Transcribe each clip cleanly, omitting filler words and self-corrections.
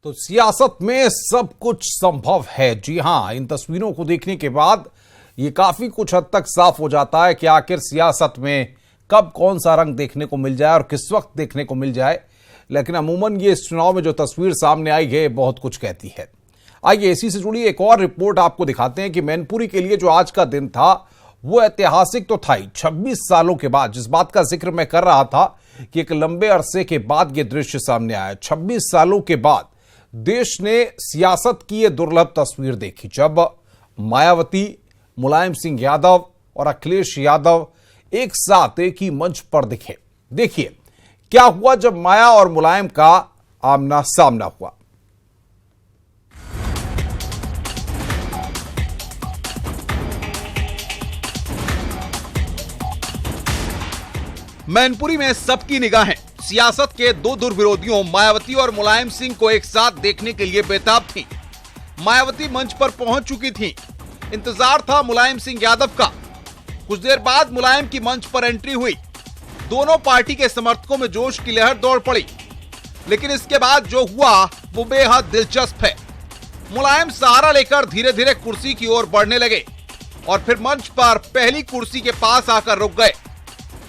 तो सियासत में सब कुछ संभव है। जी हां, इन तस्वीरों को देखने के बाद ये काफी कुछ हद तक साफ हो जाता है कि आखिर सियासत में कब कौन सा रंग देखने को मिल जाए और किस वक्त देखने को मिल जाए। लेकिन अमूमन ये इस चुनाव में जो तस्वीर सामने आई है बहुत कुछ कहती है। आइए इसी से जुड़ी एक और रिपोर्ट आपको दिखाते हैं कि मैनपुरी के लिए जो आज का दिन था वो ऐतिहासिक तो था ही। 26 सालों के बाद, जिस बात का जिक्र मैं कर रहा था कि एक लंबे अरसे के बाद ये दृश्य सामने आया, 26 सालों के बाद देश ने सियासत की ये दुर्लभ तस्वीर देखी जब मायावती, मुलायम सिंह यादव और अखिलेश यादव एक साथ एक ही मंच पर दिखे। देखिए क्या हुआ जब माया और मुलायम का आमना सामना हुआ। मैनपुरी में सबकी निगाहें सियासत के दो दुर्विरोधियों मायावती और मुलायम सिंह को एक साथ देखने के लिए बेताब थीं। मायावती मंच पर पहुंच चुकी थीं। इंतजार था मुलायम सिंह यादव का। कुछ देर बाद मुलायम की मंच पर एंट्री हुई। दोनों पार्टी के समर्थकों में जोश की लहर दौड़ पड़ी। लेकिन इसके बाद जो हुआ वो बेहद दिलचस्प है। मुलायम सहारा लेकर धीरे धीरे कुर्सी की ओर बढ़ने लगे और फिर मंच पर पहली कुर्सी के पास आकर रुक गए।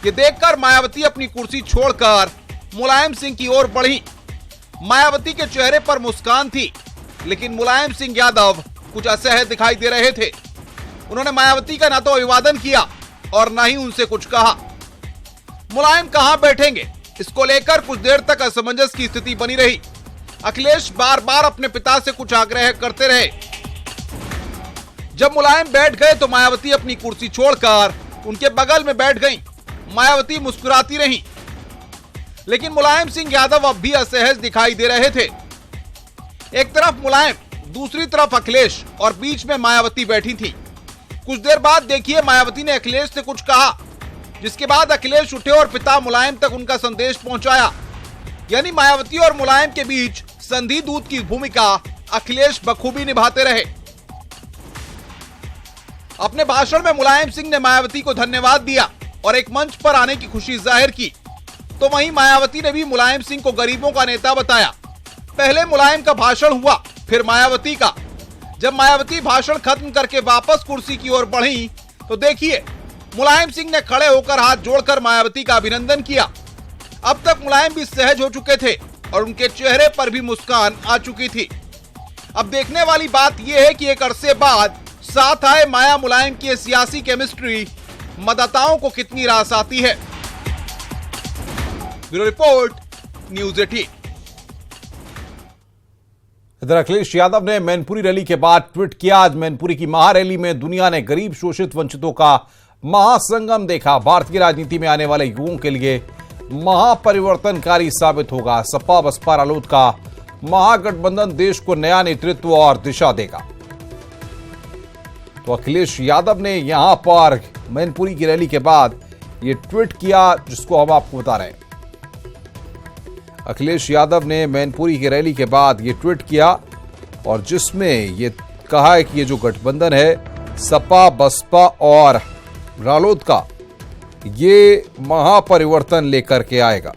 ये देखकर मायावती अपनी कुर्सी छोड़कर मुलायम सिंह की ओर बढ़ी। मायावती के चेहरे पर मुस्कान थी, लेकिन मुलायम सिंह यादव कुछ असहज दिखाई दे रहे थे। उन्होंने मायावती का ना तो अभिवादन किया और ना ही उनसे कुछ कहा। मुलायम कहां बैठेंगे, इसको लेकर कुछ देर तक असमंजस की स्थिति बनी रही। अखिलेश बार बार अपने पिता से कुछ आग्रह करते रहे। जब मुलायम बैठ गए तो मायावती अपनी कुर्सी छोड़कर उनके बगल में बैठ गईं। मायावती मुस्कुराती रहीं, लेकिन मुलायम सिंह यादव अब भी असहज दिखाई दे रहे थे। एक तरफ मुलायम, दूसरी तरफ अखिलेश और बीच में मायावती बैठी थी। कुछ देर बाद देखिए मायावती ने अखिलेश से कुछ कहा, जिसके बाद अखिलेश उठे और पिता मुलायम तक उनका संदेश पहुंचाया। यानी मायावती और मुलायम के बीच संधि दूत की भूमिका अखिलेश बखूबी निभाते रहे। अपने भाषण में मुलायम सिंह ने मायावती को धन्यवाद दिया और एक मंच पर आने की खुशी जाहिर की। तो वहीं मायावती ने भी मुलायम सिंह को गरीबों का नेता बताया। पहले मुलायम का भाषण हुआ, फिर मायावती का। जब मायावती भाषण खत्म करके वापस कुर्सी की ओर बढ़ी तो देखिए मुलायम सिंह ने खड़े होकर हाथ जोड़कर मायावती का अभिनंदन किया। अब तक मुलायम भी सहज हो चुके थे और उनके चेहरे पर भी मुस्कान आ चुकी थी। अब देखने वाली बात यह है कि एक अरसे बाद साथ आए माया मुलायम की सियासी केमिस्ट्री मतदाताओं को कितनी रास आती है। Bureau report, news 18। इधर अखिलेश यादव ने मैनपुरी रैली के बाद ट्वीट किया। आज मैनपुरी की महारैली में दुनिया ने गरीब, शोषित, वंचितों का महासंगम देखा। भारतीय राजनीति में आने वाले युवाओं के लिए महापरिवर्तनकारी साबित होगा। सपा बसपा रालोद का महागठबंधन देश को नया नेतृत्व और दिशा देगा। तो अखिलेश यादव ने यहां पर मैनपुरी की रैली के बाद यह ट्वीट किया, जिसको हम आपको बता रहे हैं। अखिलेश यादव ने मैनपुरी की रैली के बाद यह ट्वीट किया और जिसमें यह कहा है कि ये जो गठबंधन है सपा बसपा और रालोद का, ये महापरिवर्तन लेकर के आएगा।